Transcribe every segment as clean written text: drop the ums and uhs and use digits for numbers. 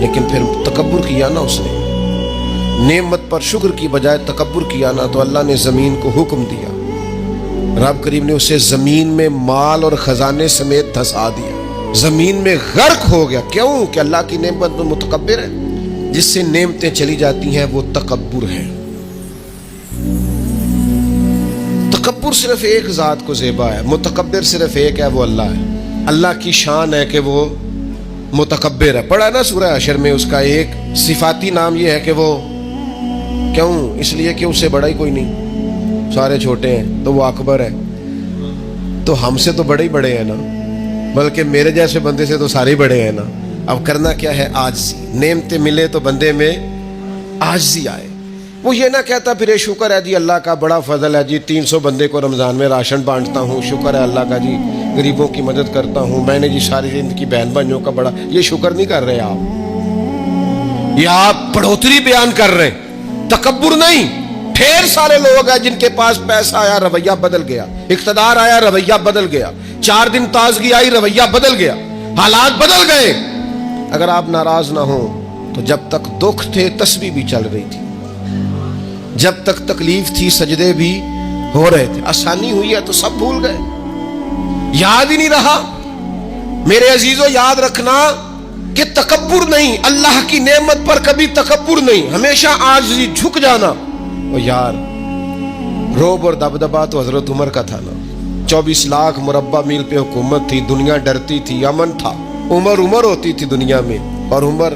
لیکن پھر تکبر کیا نا، اس نے نعمت پر شکر کی بجائے تکبر کیا نا، تو اللہ نے زمین کو حکم دیا، رب کریم نے اسے زمین میں مال اور خزانے سمیت دھسا دیا، زمین میں غرق ہو گیا۔ کیوں؟ کہ اللہ کی نعمت میں متکبر ہے۔ جس سے نعمتیں چلی جاتی ہیں وہ تکبر ہے۔ تکبر صرف ایک ذات کو زیبا ہے، متکبر صرف ایک ہے، وہ اللہ ہے۔ اللہ کی شان ہے کہ وہ متکبر ہے۔ پڑھا نا سورہ حشر میں اس کا ایک صفاتی نام یہ ہے کہ وہ، کیوں؟ اس لیے کہ اس سے بڑا ہی کوئی نہیں، سارے چھوٹے ہیں تو وہ اکبر ہے۔ تو ہم سے تو بڑے ہی بڑے ہیں نا، بلکہ میرے جیسے بندے سے تو سارے بڑے ہیں نا۔ اب کرنا کیا ہے؟ عاجزی۔ نعمتیں ملے تو بندے میں عاجزی آئے۔ وہ یہ نہ کہتا پھر شکر ہے جی اللہ کا بڑا فضل ہے جی، 300 بندے کو رمضان میں راشن بانٹتا ہوں، شکر ہے اللہ کا جی، غریبوں کی مدد کرتا ہوں، میں نے جی ساری زندگی بہن بھائیوں کا بڑا۔ یہ شکر نہیں کر رہے آپ، یہ آپ بڑھوتری بیان کر رہے ہیں، تکبر نہیں۔ ڈھیر سارے لوگ ہیں جن کے پاس پیسہ آیا رویہ بدل گیا، اقتدار آیا رویہ بدل گیا، 4 دن تازگی آئی رویہ بدل گیا، حالات بدل گئے۔ اگر آپ ناراض نہ ہوں تو جب تک دکھ تھے تسبیح بھی چل رہی تھی، جب تک تکلیف تھی سجدے بھی ہو رہے تھے، آسانی ہوئی ہے تو سب بھول گئے، یاد ہی نہیں رہا۔ میرے عزیزو یاد رکھنا کہ تکبر نہیں، اللہ کی نعمت پر کبھی تکبر نہیں، ہمیشہ عاجزی، جھک جانا۔ اور یار روب اور دبدبا تو حضرت عمر کا تھا نا، 24 لاکھ مربع میل پہ حکومت تھی، دنیا ڈرتی تھی، امن تھا، عمر ہوتی تھی دنیا میں، اور عمر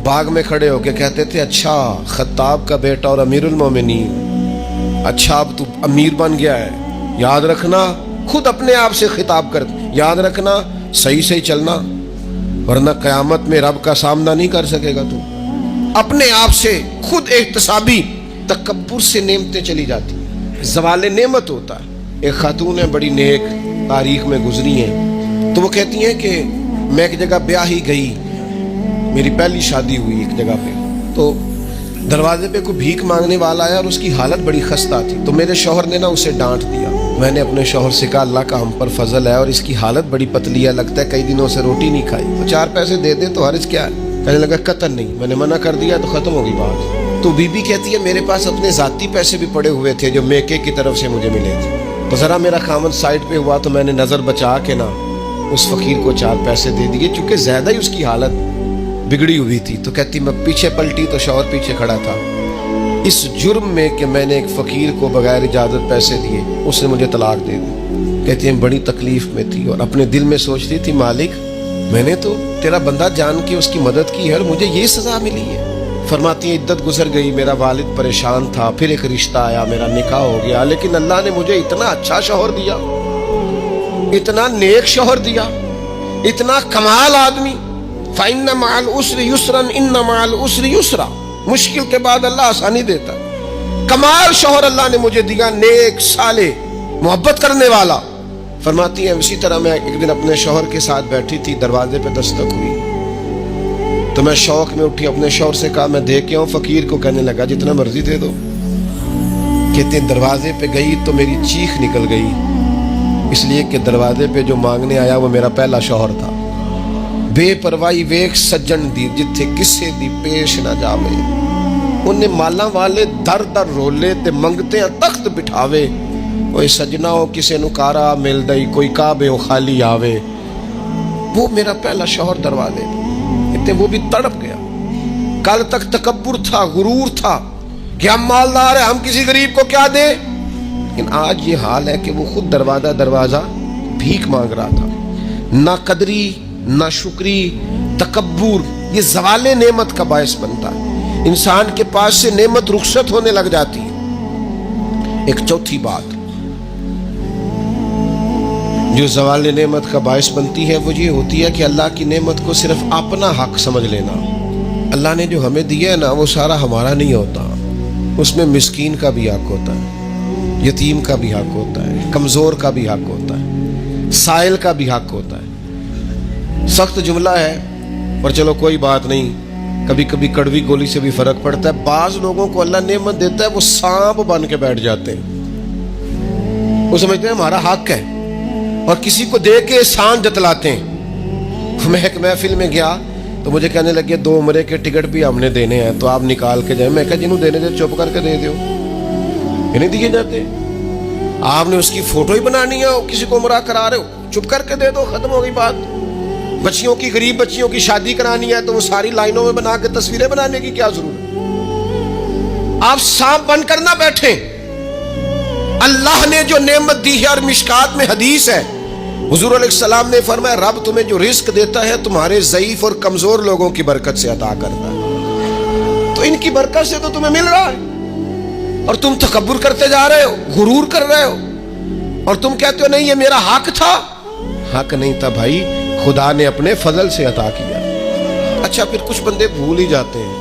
باغ میں کھڑے ہو کے کہتے تھے اچھا خطاب کا بیٹا اور امیر المومنین، اچھا اب تو امیر بن گیا ہے، یاد رکھنا، خود اپنے آپ سے خطاب کر، یاد رکھنا صحیح چلنا، ورنہ قیامت میں رب کا سامنا نہیں کر سکے گا تو۔ اپنے آپ سے خود احتسابی۔ تکبر سے نعمتیں چلی جاتی ہیں، زوال نعمت ہوتا ہے۔ ایک خاتون ہے بڑی نیک، تاریخ میں گزری ہیں، تو وہ کہتی ہیں کہ میں ایک جگہ بیاہی گئی، میری پہلی شادی ہوئی ایک جگہ پہ، تو دروازے پہ کوئی بھیک مانگنے والا آیا اور اس کی حالت بڑی خستہ تھی، تو میرے شوہر نے نا اسے ڈانٹ دیا۔ میں نے اپنے شوہر سے کہا اللہ کا ہم پر فضل ہے اور اس کی حالت بڑی پتلی ہے، لگتا ہے کئی دنوں سے روٹی نہیں کھائی، تو 4 پیسے دے دیں تو حرج کیا ہے؟ کہنے لگا قطعاً نہیں، میں نے منع کر دیا تو ختم ہوگی بات۔ تو بی بی کہتی ہے میرے پاس اپنے ذاتی پیسے بھی پڑے ہوئے تھے جو میکے کی طرف سے مجھے ملے تھے، تو ذرا میرا خامن سائڈ پہ ہوا تو میں نے نظر بچا کے نا اس فقیر کو 4 پیسے دے دیے، چونکہ زیادہ ہی اس کی حالت بگڑی ہوئی تھی۔ تو کہتی میں پیچھے پلٹی تو شوہر پیچھے کھڑا تھا، اس جرم میں کہ میں نے ایک فقیر کو بغیر اجازت پیسے دیے، اس نے مجھے طلاق دے دی۔ کہتی ہے بڑی تکلیف میں تھی اور اپنے دل میں سوچتی تھی مالک میں نے تو تیرا بندہ جان کے اس کی مدد کی ہے اور مجھے یہ سزا ملی ہے۔ فرماتی ہیں عدت گزر گئی، میرا والد پریشان تھا، پھر ایک رشتہ آیا، میرا نکاح ہو گیا، لیکن اللہ نے مجھے اتنا اچھا شوہر دیا، اتنا نیک شوہر دیا، اتنا کمال آدمی۔ فَإِنَّ مَعَ الْعُسْرِ يُسْرًا إِنَّ مَعَ الْعُسْرِ يُسْرًا، مشکل کے بعد اللہ آسانی دیتا ہے۔ کمال شوہر اللہ نے مجھے دیا، نیک، صالح، محبت کرنے والا۔ فرماتی ہیں اسی طرح میں ایک دن اپنے شوہر کے ساتھ بیٹھی تھی، دروازے پہ دستک ہوئی تو میں شوق میں اٹھی، اپنے شوہر سے کہا میں دے کے آؤں؟ فقیر کو کہنے لگا جتنا مرضی دے دو۔ کہتے ہیں دروازے پہ گئی تو میری چیخ نکل گئی، اس لیے کہ دروازے پہ جو مانگنے آیا وہ میرا پہلا شوہر تھا۔ بے پرواہی ویکھ سجن دی جتھے کسے دی پیش نہ جاوے، انہیں مالاں والے در در رولے تے منگتے تخت بٹھاوے، کوئی سجنا ہو کسے نو کارا مل دئی، کوئی کعبے ہو خالی آوے۔ وہ میرا پہلا شوہر دروازے پہ، کہتے وہ بھی تڑپ گیا۔ کل تک تکبر تھا، غرور تھا کہ ہم مالدار ہیں، ہم کسی غریب کو کیا دیں، لیکن آج یہ حال ہے کہ وہ خود دروازہ بھیک مانگ رہا تھا۔ نہ قدری، نہ شکری، تکبر، یہ زوال نعمت کا باعث بنتا ہے، انسان کے پاس سے نعمت رخصت ہونے لگ جاتی ہے۔ ایک چوتھی بات جو زوال نعمت کا باعث بنتی ہے وہ یہ ہوتی ہے کہ اللہ کی نعمت کو صرف اپنا حق سمجھ لینا۔ اللہ نے جو ہمیں دیا ہے نا وہ سارا ہمارا نہیں ہوتا، اس میں مسکین کا بھی حق ہوتا ہے، یتیم کا بھی حق ہوتا ہے، کمزور کا بھی حق ہوتا ہے، سائل کا بھی حق ہوتا ہے۔ سخت جملہ ہے اور چلو کوئی بات نہیں، کبھی کبھی کڑوی گولی سے بھی فرق پڑتا ہے۔ بعض لوگوں کو اللہ نعمت دیتا ہے وہ سانپ بن کے بیٹھ جاتے ہیں، وہ سمجھتے ہیں ہمارا حق ہے، اور کسی کو دے کے احسان جتلاتے ہیں۔ میں ایک محفل میں گیا تو مجھے کہنے لگے 2 عمرے کے ٹکٹ بھی ہم نے دینے ہیں تو آپ نکال کے جائیں. میں کہا جنہوں دینے دے چپ کر کے دے دیو, یہ نہیں دیے جاتے. آپ نے اس کی فوٹو ہی بنانی ہے, کسی کو عمرہ کرا رہے ہو چپ کر کے دے دو, ختم ہو گئی بات. بچیوں کی, غریب بچیوں کی شادی کرانی ہے تو وہ ساری لائنوں میں بنا کے تصویریں بنانے کی کیا ضرورت؟ آپ سانپ بن کر نہ بیٹھیں. اللہ نے جو نعمت دی ہے, اور مشکات میں حدیث ہے, حضور علیہ السلام نے فرمایا رب تمہیں جو رزق دیتا ہے تمہارے ضعیف اور کمزور لوگوں کی برکت سے عطا کرتا ہے. تو ان کی برکت سے تو تمہیں مل رہا ہے, اور تم تکبر کرتے جا رہے ہو, غرور کر رہے ہو, اور تم کہتے ہو نہیں یہ میرا حق تھا. حق نہیں تھا بھائی, خدا نے اپنے فضل سے عطا کیا. اچھا پھر کچھ بندے بھول ہی جاتے ہیں,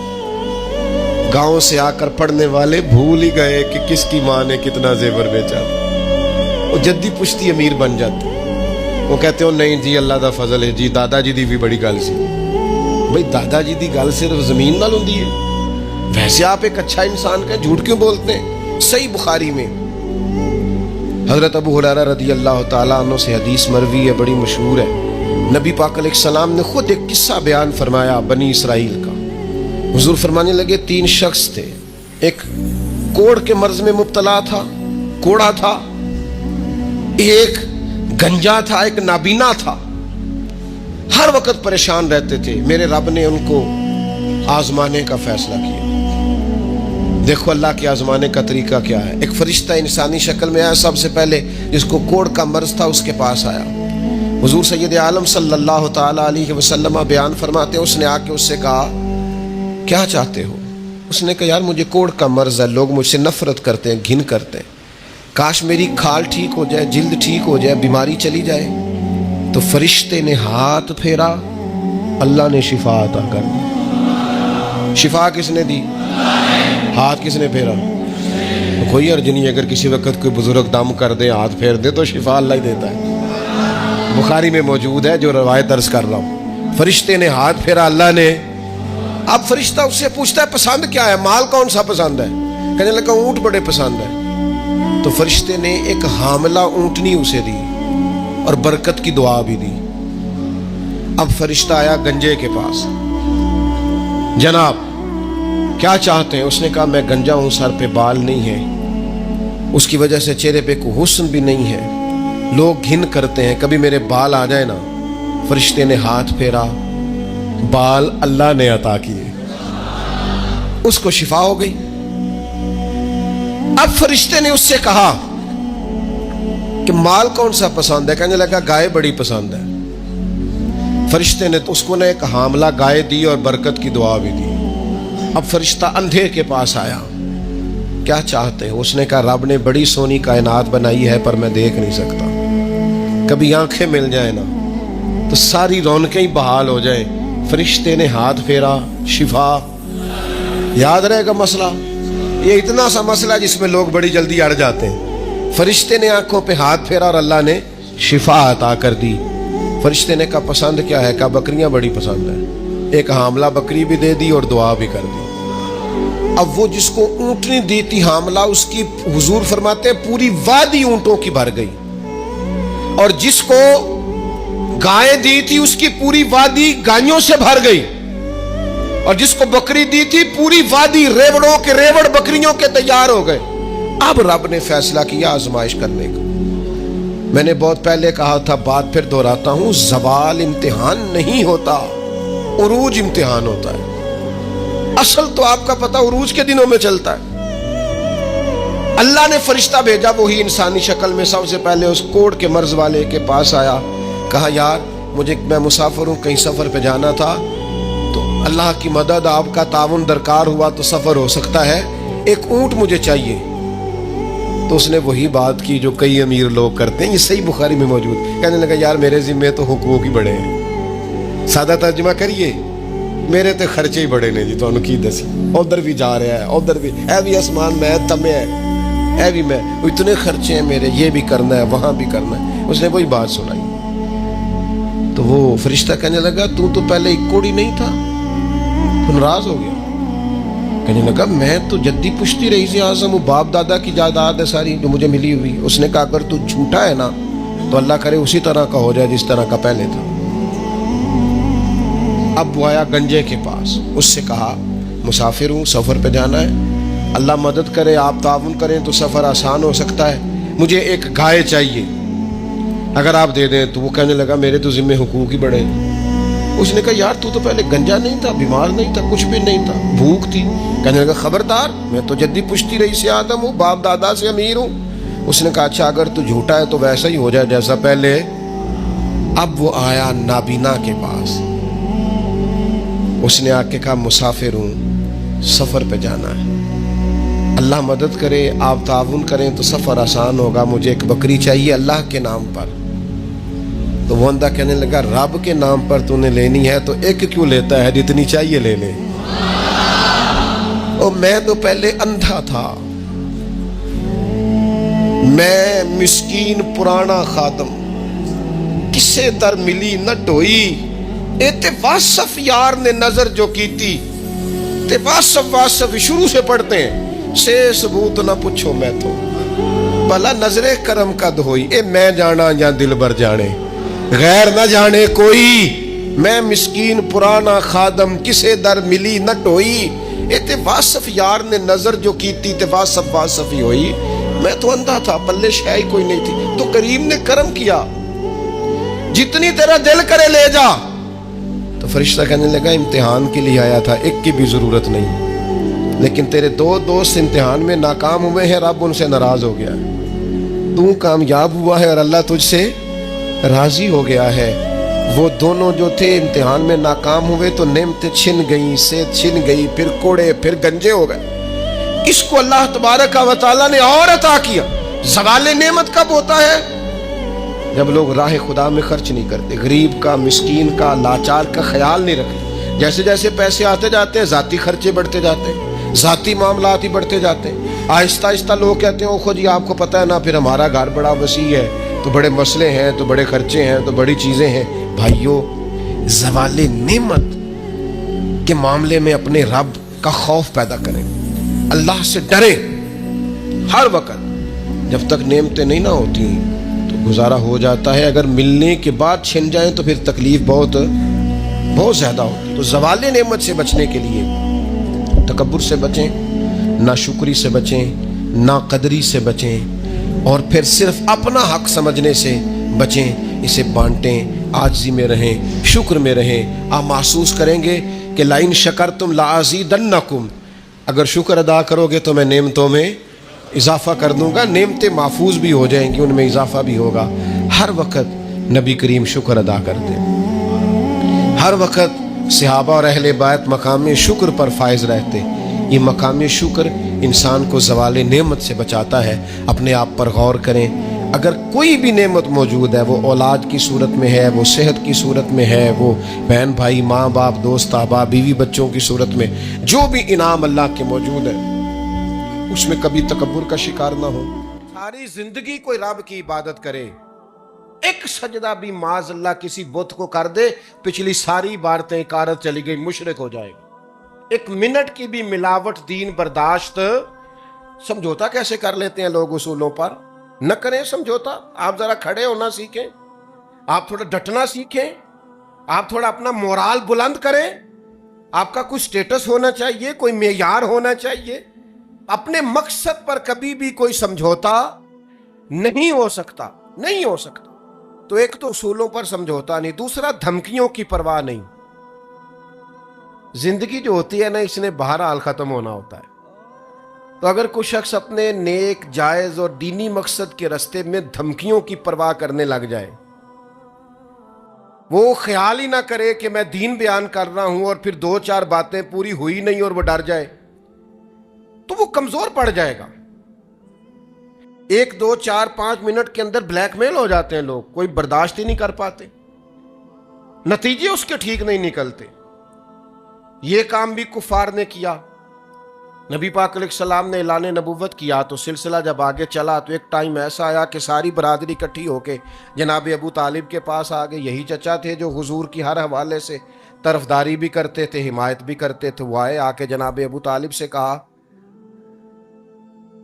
گاؤں سے آ کر پڑھنے والے بھول ہی گئے کہ کس کی ماں نے کتنا زیور بیچا. وہ جدی پشتی امیر بن جاتے, وہ کہتے ہو نہیں جی اللہ دا فضل ہے جی, دادا جی دی بھی بڑی گل سی. بھائی دادا جی دی گل صرف زمین نال ہوندی ہے؟ ویسے آپ ایک اچھا انسان کا جھوٹ کیوں بولتے ہیں؟ صحیح بخاری میں حضرت ابو ہریرہ رضی اللہ تعالیٰ عنہ سے حدیث مروی ہے, بڑی مشہور ہے. نبی پاک علیہ السلام نے خود ایک قصہ بیان فرمایا بنی اسرائیل کا. حضور فرمانے لگے 3 شخص تھے, ایک کوڑ کے مرض میں مبتلا تھا, کوڑا تھا, ایک گنجا تھا, ایک نابینا تھا, ہر وقت پریشان رہتے تھے. میرے رب نے ان کو آزمانے کا فیصلہ کیا. دیکھو اللہ کے آزمانے کا طریقہ کیا ہے. ایک فرشتہ انسانی شکل میں آیا, سب سے پہلے جس کو کوڑ کا مرض تھا اس کے پاس آیا. حضور سید عالم صلی اللہ تعالی علیہ وسلم بیان فرماتے ہیں, اس نے آ کے اس سے کہا کیا چاہتے ہو؟ اس نے کہا یار مجھے کوڑ کا مرض ہے, لوگ مجھ سے نفرت کرتے ہیں, گھن کرتے ہیں, کاش میری کھال ٹھیک ہو جائے, جلد ٹھیک ہو جائے, بیماری چلی جائے. تو فرشتے نے ہاتھ پھیرا, اللہ نے شفا عطا کر دی. شفا کس نے دی؟ ہاتھ کس نے پھیرا؟ کوئی عرض نہیں, اگر کسی وقت کوئی بزرگ دم کر دے, ہاتھ پھیر دے تو شفا اللہ ہی دیتا ہے. بخاری میں موجود ہے جو روایت درس کر رہا ہوں. فرشتے نے ہاتھ پھیرا, اللہ نے. اب فرشتہ اس سے پوچھتا ہے پسند کیا ہے, مال کون سا پسند ہے؟ کہنے لگا اونٹ بڑے پسند ہے. تو فرشتے نے ایک حاملہ اونٹنی اسے دی اور برکت کی دعا بھی دی. اب فرشتہ آیا گنجے کے پاس, جناب کیا چاہتے ہیں؟ اس نے کہا میں گنجا ہوں, سر پہ بال نہیں ہے, اس کی وجہ سے چہرے پہ کوئی حسن بھی نہیں ہے, لوگ گھن کرتے ہیں, کبھی میرے بال آ جائے نا. فرشتے نے ہاتھ پھیرا, بال اللہ نے عطا کیے, اس کو شفا ہو گئی. اب فرشتے نے اس سے کہا کہ مال کون سا پسند ہے؟ کہنے لگا گائے بڑی پسند ہے. فرشتے نے اس کو نے ایک حاملہ گائے دی اور برکت کی دعا بھی دی. اب فرشتہ اندھے کے پاس آیا, کیا چاہتے ہو؟ اس نے کہا رب نے بڑی سونی کائنات بنائی ہے پر میں دیکھ نہیں سکتا, کبھی آنکھیں مل جائیں نا تو ساری رونقیں ہی بحال ہو جائیں. فرشتے نے ہاتھ پھیرا, شفا. یاد رہے گا مسئلہ, یہ اتنا سا مسئلہ جس میں لوگ بڑی جلدی اڑ جاتے ہیں. فرشتے نے آنکھوں پہ ہاتھ پھیرا اور اللہ نے شفا عطا کر دی. فرشتے نے کہا پسند کیا ہے؟ کہا بکریاں بڑی پسند ہے. ایک حاملہ بکری بھی دے دی اور دعا بھی کر دی. اب وہ جس کو اونٹنی دی تھی حاملہ, اس کی حضور فرماتے پوری وادی اونٹوں کی بھر گئی, اور جس کو گائے دی تھی اس کی پوری وادی گائیوں سے بھر گئی, اور جس کو بکری دی تھی پوری وادی ریوڑوں کے ریوڑ بکریوں کے تیار ہو گئے. اب رب نے فیصلہ کیا آزمائش کرنے کا. میں نے بہت پہلے کہا تھا, بات پھر دہراتا ہوں, زوال امتحان نہیں ہوتا, عروج امتحان ہوتا ہے. اصل تو آپ کا پتہ عروج کے دنوں میں چلتا ہے. اللہ نے فرشتہ بھیجا, وہی انسانی شکل میں سب سے پہلے اس کوڑ کے مرض والے کے پاس آیا. کہا یار میں مسافر ہوں, کہیں سفر پہ جانا تھا, تو اللہ کی مدد آپ کا تعاون درکار ہوا تو سفر ہو سکتا ہے, ایک اونٹ مجھے چاہیے. تو اس نے وہی بات کی جو کئی امیر لوگ کرتے ہیں, یہ صحیح بخاری میں موجود. کہنے لگا یار میرے ذمے تو حقوق ہی بڑے ہیں. سادہ ترجمہ کریے, میرے تے خرچے ہی بڑے نے جی, تو انہوں کی دسی, ادھر بھی جا رہا ہے, ادھر بھی, اے بھی آسمان میں تمے ہے, اے بھی میں, اتنے خرچے ہیں میرے, یہ بھی کرنا ہے وہاں بھی کرنا ہے. اس نے وہی بات سنائی. تو وہ فرشتہ کہنے لگا تو پہلے ایک کوڑی نہیں تھا, تو ناراض ہو گیا. کہنے لگا میں تو جدی پشتی رئیس اعظم ہوں, باپ دادا کی جائیداد ہے ساری جو مجھے ملی ہوئی. اس نے کہا اگر تو جھوٹا ہے نا تو اللہ کرے اسی طرح کا ہو جائے جس طرح کا پہلے تھا. اب وہ آیا گنجے کے پاس، اس سے کہا مسافر ہوں، سفر پہ جانا ہے، اللہ مدد کرے، آپ تعاون کریں تو سفر آسان ہو سکتا ہے، مجھے ایک گائے چاہیے، اگر آپ دے دیں تو۔ وہ کہنے لگا میرے تو ذمہ حقوق ہی بڑے۔ اس نے کہا یار تو پہلے گنجا نہیں تھا، بیمار نہیں تھا، کچھ بھی نہیں تھا، بھوک تھی۔ کہنے لگا خبردار، میں تو جدی پشتی رئیس آدم ہوں، باپ دادا سے امیر ہوں۔ اس نے کہا اچھا اگر تو جھوٹا ہے تو ویسا ہی ہو جائے جیسا پہلے۔ اب وہ آیا نابینا کے پاس، اس نے آ کے کہا مسافر ہوں، سفر پہ جانا ہے، اللہ مدد کرے، آپ تعاون کریں تو سفر آسان ہوگا، مجھے ایک بکری چاہیے اللہ کے نام پر۔ تو وہ اندھا کہنے لگا رب کے نام پر تو نے لینی ہے تو ایک کیوں لیتا ہے، جتنی چاہیے لے لے۔ اور میں تو پہلے اندھا تھا، میں مسکین پرانا خادم، کسے در ملی نہ ٹوئی، ایتے واصف یار نے نظر جو کی تھی، تے واصف شروع سے پڑھتے ہیں، سے ثبوت نہ پوچھو میں تو، بھلا نظر کرم قد ہوئی، اے میں جانا یا دل بر جانے، غیر نہ جانے کوئی، میں مسکین پرانا خادم، کسے در ملی نہ ٹوئی، ایتے واصف یار نے نظر جو کی تھی، تے واصف ہی ہوئی۔ میں تو اندھا تھا، پلے شے ہی کوئی نہیں تھی، تو کریم نے کرم کیا، جتنی تیرا دل کرے لے جا۔ تو فرشتہ کہنے لگا امتحان کے لیے آیا تھا، ایک کی بھی ضرورت نہیں، لیکن تیرے دو دوست امتحان میں ناکام ہوئے ہیں، رب ان سے ناراض ہو گیا ہے، تو کامیاب ہوا ہے اور اللہ تجھ سے راضی ہو گیا ہے۔ وہ دونوں جو تھے امتحان میں ناکام ہوئے تو نعمتیں چھن گئیں، صحت چھن گئی، پھر کوڑے، پھر گنجے ہو گئے۔ اس کو اللہ تبارک و تعالیٰ نے اور عطا کیا۔ زوال نعمت کب ہوتا ہے؟ جب لوگ راہ خدا میں خرچ نہیں کرتے، غریب کا، مسکین کا، لاچار کا خیال نہیں رکھتے۔ جیسے جیسے پیسے آتے جاتے ہیں ذاتی خرچے بڑھتے جاتے ہیں، ذاتی معاملات ہی بڑھتے جاتے ہیں۔ آہستہ آہستہ لوگ کہتے ہیں خود جی آپ کو پتہ ہے نا، پھر ہمارا گھر بڑا وسیع ہے تو بڑے مسئلے ہیں، تو بڑے خرچے ہیں، تو بڑی چیزیں ہیں۔ بھائیو، زوال نعمت کے معاملے میں اپنے رب کا خوف پیدا کریں، اللہ سے ڈریں ہر وقت۔ جب تک نعمتیں نہیں نہ ہوتی تو گزارا ہو جاتا ہے، اگر ملنے کے بعد چھن جائیں تو پھر تکلیف بہت زیادہ ہوتی ہے۔ تو زوال نعمت سے بچنے کے لیے تکبر سے بچیں، ناشکری سے بچیں، ناقدری سے بچیں، اور پھر صرف اپنا حق سمجھنے سے بچیں، اسے بانٹیں، عاجزی میں رہیں، شکر میں رہیں۔ آپ محسوس کریں گے کہ لَإِن شَكَرْتُمْ لَأَزِيدَنَّكُمْ، اگر شکر ادا کرو گے تو میں نعمتوں میں اضافہ کر دوں گا، نعمتیں محفوظ بھی ہو جائیں گی، ان میں اضافہ بھی ہوگا۔ ہر وقت نبی کریم شکر ادا کرتے، ہر وقت صحابہ اور اہل بیت مقام شکر پر فائز رہتے۔ یہ مقام شکر انسان کو زوال نعمت سے بچاتا ہے۔ اپنے آپ پر غور کریں، اگر کوئی بھی نعمت موجود ہے، وہ اولاد کی صورت میں ہے، وہ صحت کی صورت میں ہے، وہ بہن بھائی، ماں باپ، دوست احباب، بیوی بچوں کی صورت میں، جو بھی انعام اللہ کے موجود ہے، اس میں کبھی تکبر کا شکار نہ ہو۔ ساری زندگی کوئی رب کی عبادت کرے، ایک سجدہ بھی معاذ اللہ کسی بت کو کر دے، پچھلی ساری عبادتیں کارت چلی گئی، مشرک ہو جائے گا۔ ایک منٹ کی بھی ملاوٹ دین برداشت۔ سمجھوتا کیسے کر لیتے ہیں لوگ اصولوں پر؟ نہ کریں سمجھوتا، آپ ذرا کھڑے ہونا سیکھیں، آپ تھوڑا ڈٹنا سیکھیں، آپ تھوڑا اپنا مورال بلند کریں، آپ کا کوئی سٹیٹس ہونا چاہیے، کوئی معیار ہونا چاہیے۔ اپنے مقصد پر کبھی بھی کوئی سمجھوتا نہیں ہو سکتا، نہیں ہو سکتا۔ تو ایک تو اصولوں پر سمجھوتا نہیں، دوسرا دھمکیوں کی پرواہ نہیں۔ زندگی جو ہوتی ہے نا، اس نے بہرحال ختم ہونا ہوتا ہے۔ تو اگر کوئی شخص اپنے نیک، جائز اور دینی مقصد کے راستے میں دھمکیوں کی پرواہ کرنے لگ جائے، وہ خیال ہی نہ کرے کہ میں دین بیان کر رہا ہوں اور پھر دو چار باتیں پوری ہوئی نہیں اور وہ ڈر جائے، تو وہ کمزور پڑ جائے گا۔ 1 2 4 5 منٹ کے اندر بلیک میل ہو جاتے ہیں لوگ، کوئی برداشت ہی نہیں کر پاتے، نتیجے اس کے ٹھیک نہیں نکلتے۔ یہ کام بھی کفار نے کیا۔ نبی پاک علیہ السلام نے اعلان نبوت کیا تو سلسلہ جب آگے چلا تو ایک ٹائم ایسا آیا کہ ساری برادری اکٹھی ہو کے جناب ابو طالب کے پاس آ گئے۔ یہی چچا تھے جو حضور کی ہر حوالے سے طرفداری بھی کرتے تھے، حمایت بھی کرتے تھے۔ وہ آئے، آ کے جناب ابو طالب سے کہا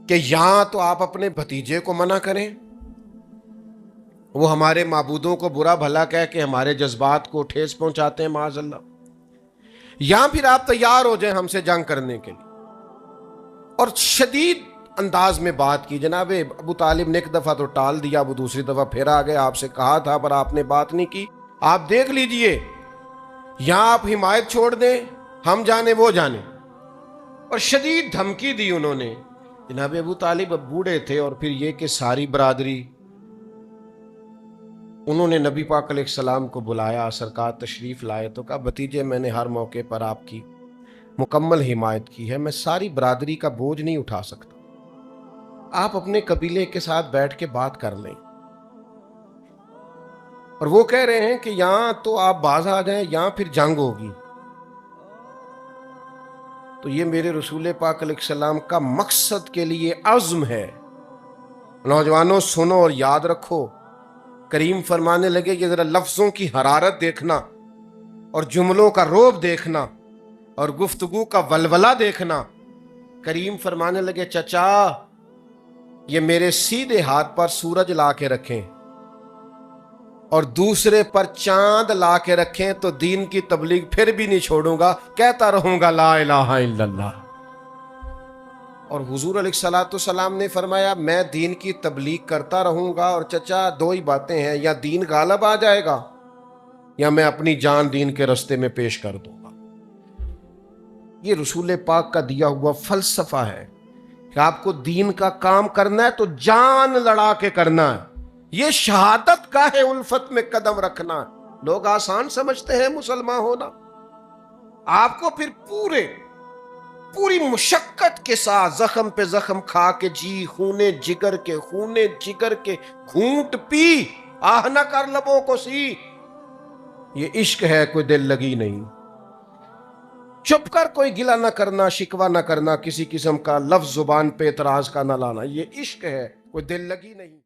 کہ یہاں تو آپ اپنے بھتیجے کو منع کریں، وہ ہمارے معبودوں کو برا بھلا کہہ کے ہمارے جذبات کو ٹھیس پہنچاتے ہیں معاذ اللہ۔ یا پھر آپ تیار ہو جائیں ہم سے جنگ کرنے کے لیے. اور شدید انداز میں بات کی. جناب ابو طالب نے ایک دفعہ تو ٹال دیا, اب دوسری دفعہ پھر آ گئے, آپ سے کہا تھا پر آپ نے بات نہیں کی, آپ دیکھ لیجئے, یہاں آپ حمایت چھوڑ دیں, ہم جانے وہ جانے. اور شدید دھمکی دی انہوں نے. جناب ابو طالب اب بوڑھے تھے, اور پھر یہ کہ ساری برادری, انہوں نے نبی پاک علیہ السلام کو بلایا, سرکار تشریف لائے تو کہا بھتیجے میں نے ہر موقع پر آپ کی مکمل حمایت کی ہے, میں ساری برادری کا بوجھ نہیں اٹھا سکتا, آپ اپنے قبیلے کے ساتھ بیٹھ کے بات کر لیں. اور وہ کہہ رہے ہیں کہ یہاں تو آپ باز آ جائیں, یہاں پھر جنگ ہوگی. تو یہ میرے رسول پاک علیہ السلام کا مقصد کے لیے عزم ہے. نوجوانوں سنو اور یاد رکھو, کریم فرمانے لگے کہ ذرا لفظوں کی حرارت دیکھنا, اور جملوں کا رعب دیکھنا, اور گفتگو کا ولولہ دیکھنا. کریم فرمانے لگے چچا یہ میرے سیدھے ہاتھ پر سورج لا کے رکھیں اور دوسرے پر چاند لا کے رکھیں تو دین کی تبلیغ پھر بھی نہیں چھوڑوں گا, کہتا رہوں گا لا الہ الا اللہ. اور حضور علیہ الصلوۃ والسلام نے فرمایا میں دین کی تبلیغ کرتا رہوں گا, اور چچا دو ہی باتیں ہیں, یا دین غالب آ جائے گا یا میں اپنی جان دین کے رستے میں پیش کر دوں گا. یہ رسول پاک کا دیا ہوا فلسفہ ہے کہ آپ کو دین کا کام کرنا ہے تو جان لڑا کے کرنا ہے. یہ شہادت کا ہے الفت میں قدم رکھنا. لوگ آسان سمجھتے ہیں مسلمان ہونا, آپ کو پھر پوری مشقت کے ساتھ زخم پہ زخم کھا کے جی خونے جگر کے گھونٹ پی, آہ نہ کر لبوں کو سی. یہ عشق ہے, کوئی دل لگی نہیں. چپ کر کوئی گلہ نہ کرنا, شکوہ نہ کرنا, کسی قسم کا لفظ زبان پہ اعتراض کا نہ لانا. یہ عشق ہے, کوئی دل لگی نہیں.